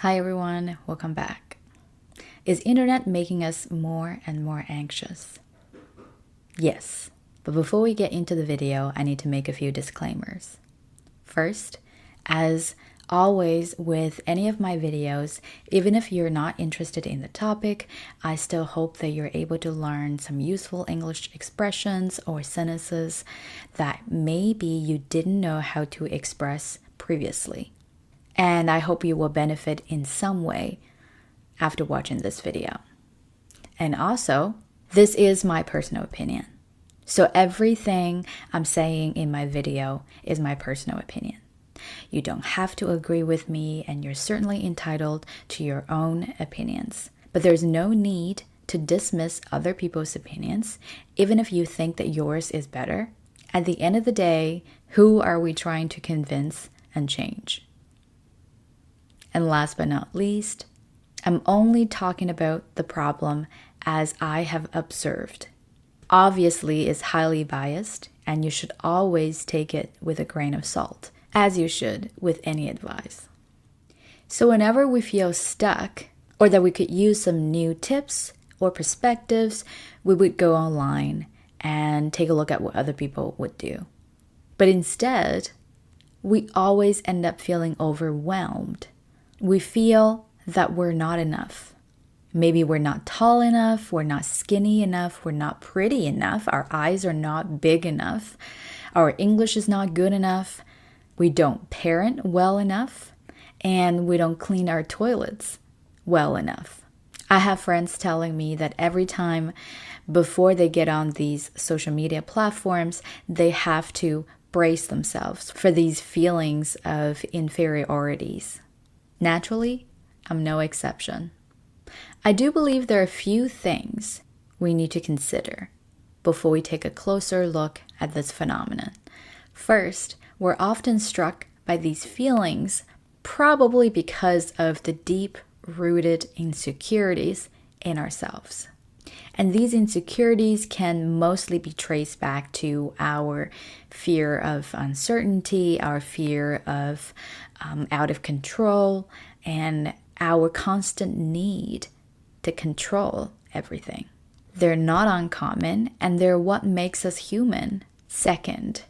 Hi everyone, welcome back. Is internet making us more and more anxious? Yes, but before we get into the video, I need to make a few disclaimers. First, as always with any of my videos, even if you're not interested in the topic, I still hope that you're able to learn some useful English expressions or sentences that maybe you didn't know how to express previously. And I hope you will benefit in some way after watching this video. And also, this is my personal opinion. So everything I'm saying in my video is my personal opinion. You don't have to agree with me, and you're certainly entitled to your own opinions. But there's no need to dismiss other people's opinions, even if you think that yours is better. At the end of the day, who are we trying to convince and change? And last but not least, I'm only talking about the problem as I have observed. Obviously, it's highly biased, and you should always take it with a grain of salt, as you should with any advice. So whenever we feel stuck, or that we could use some new tips or perspectives, we would go online and take a look at what other people would do. But instead, we always end up feeling overwhelmed. We feel that we're not enough. Maybe we're not tall enough, we're not skinny enough, we're not pretty enough, our eyes are not big enough, our English is not good enough, we don't parent well enough, and we don't clean our toilets well enough. I have friends telling me that every time before they get on these social media platforms, they have to brace themselves for these feelings of inferiorities. Naturally, I'm no exception. I do believe there are a few things we need to consider before we take a closer look at this phenomenon. First, we're often struck by these feelings probably because of the deep-rooted insecurities in ourselves. And these insecurities can mostly be traced back to our fear of uncertainty, our fear of out of control, and our constant need to control everything. They're not uncommon, and they're what makes us human. Second,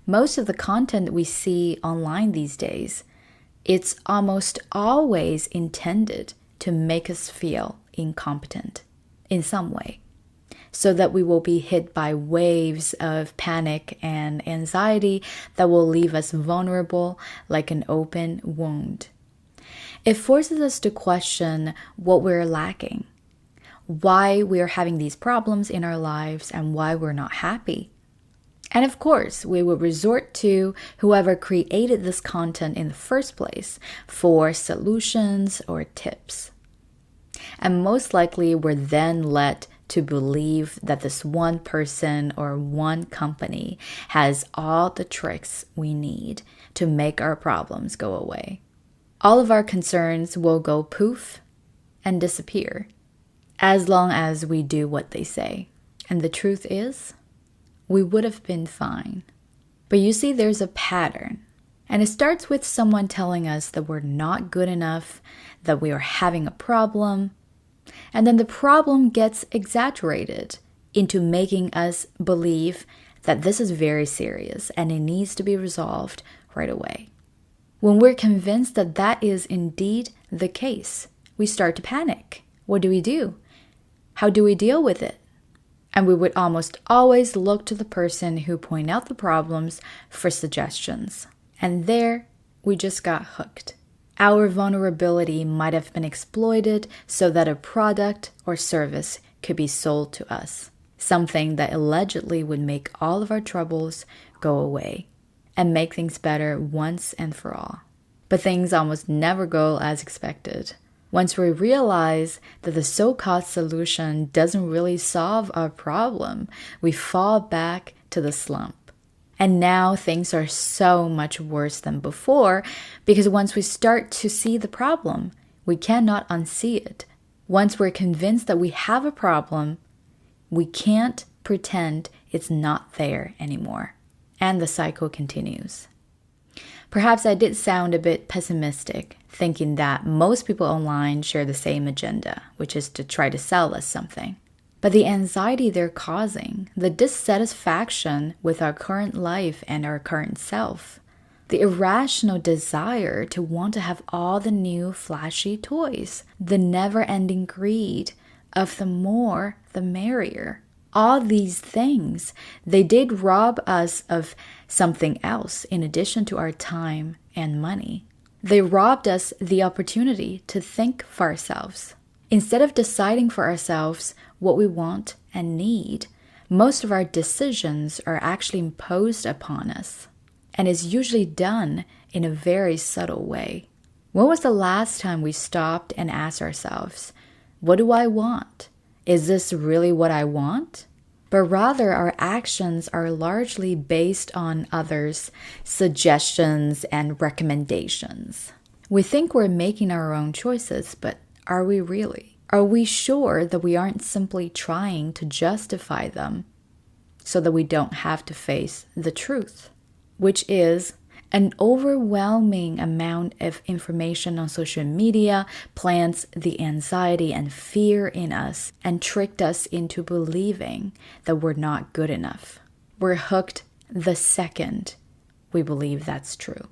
most of the content we see online these days, it's almost always intended to make us feel incompetent in some way, so that we will be hit by waves of panic and anxiety that will leave us vulnerable like an open wound. It forces us to question what we're lacking, why we're having these problems in our lives, and why we're not happy. And of course, we will resort to whoever created this content in the first place for solutions or tips. And most likely, we're then led to believe that this one person or one company has all the tricks we need to make our problems go away. All of our concerns will go poof and disappear as long as we do what they say. And the truth is, we would have been fine. But you see, there's a pattern. And it starts with someone telling us that we're not good enough, that we are having a problem. And then the problem gets exaggerated into making us believe that this is very serious and it needs to be resolved right away. When we're convinced that that is indeed the case, we start to panic. What do? How do we deal with it? And we would almost always look to the person who pointed out the problems for suggestions. And there, we just got hooked. Our vulnerability might have been exploited so that a product or service could be sold to us, something that allegedly would make all of our troubles go away and make things better once and for all. But things almost never go as expected. Once we realize that the so-called solution doesn't really solve our problem, we fall back to the slump. And now things are so much worse than before because once we start to see the problem, we cannot unsee it. Once we're convinced that we have a problem, we can't pretend it's not there anymore. And the cycle continues. Perhaps I did sound a bit pessimistic thinking that most people online share the same agenda, which is to try to sell us something. But the anxiety they're causing, the dissatisfaction with our current life and our current self, the irrational desire to want to have all the new flashy toys, the never-ending greed of the more, the merrier. All these things, they did rob us of something else in addition to our time and money. They robbed us the opportunity to think for ourselves. Instead of deciding for ourselves what we want and need, most of our decisions are actually imposed upon us, and is usually done in a very subtle way. When was the last time we stopped and asked ourselves, what do I want? Is this really what I want? But rather, our actions are largely based on others' suggestions and recommendations. We think we're making our own choices, but are we really? Are we sure that we aren't simply trying to justify them so that we don't have to face the truth, which is an overwhelming amount of information on social media plants the anxiety and fear in us and tricked us into believing that we're not good enough. We're hooked the second we believe that's true.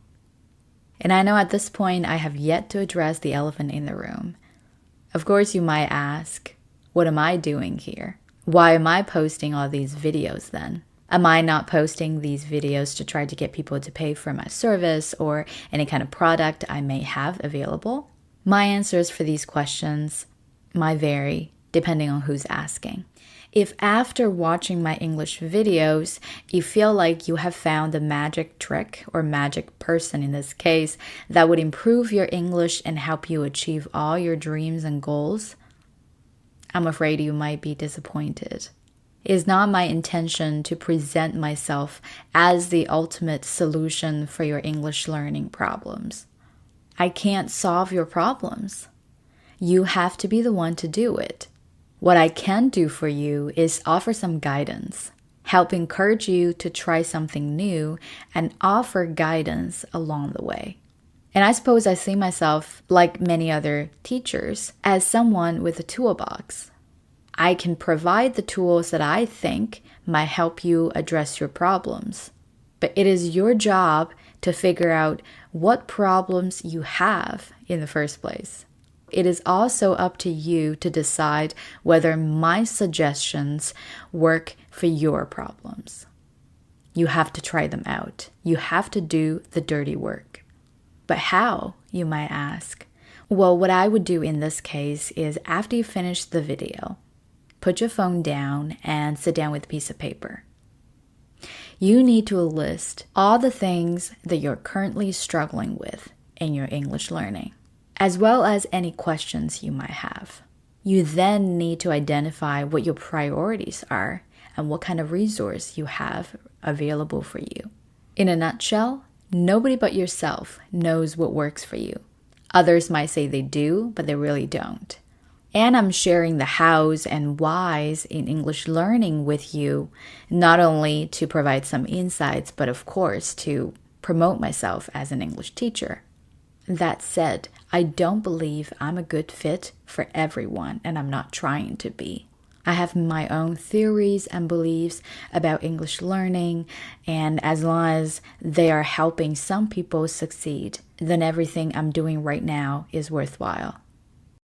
And I know at this point I have yet to address the elephant in the room. Of course, you might ask, what am I doing here? Why am I posting all these videos then? Am I not posting these videos to try to get people to pay for my service or any kind of product I may have available? My answers for these questions might vary depending on who's asking. If after watching my English videos, you feel like you have found the magic trick or magic person in this case that would improve your English and help you achieve all your dreams and goals, I'm afraid you might be disappointed. It is not my intention to present myself as the ultimate solution for your English learning problems. I can't solve your problems. You have to be the one to do it. What I can do for you is offer some guidance, help encourage you to try something new, and offer guidance along the way. And I suppose I see myself, like many other teachers, as someone with a toolbox. I can provide the tools that I think might help you address your problems. But it is your job to figure out what problems you have in the first place. It is also up to you to decide whether my suggestions work for your problems. You have to try them out. You have to do the dirty work. But how, you might ask? Well, what I would do in this case is after you finish the video, put your phone down and sit down with a piece of paper. You need to list all the things that you're currently struggling with in your English learning, as well as any questions you might have. You then need to identify what your priorities are and what kind of resource you have available for you. In a nutshell, nobody but yourself knows what works for you. Others might say they do, but they really don't. And I'm sharing the hows and whys in English learning with you, not only to provide some insights, but of course to promote myself as an English teacher. That said, I don't believe I'm a good fit for everyone, and I'm not trying to be. I have my own theories and beliefs about English learning, and as long as they are helping some people succeed, then everything I'm doing right now is worthwhile.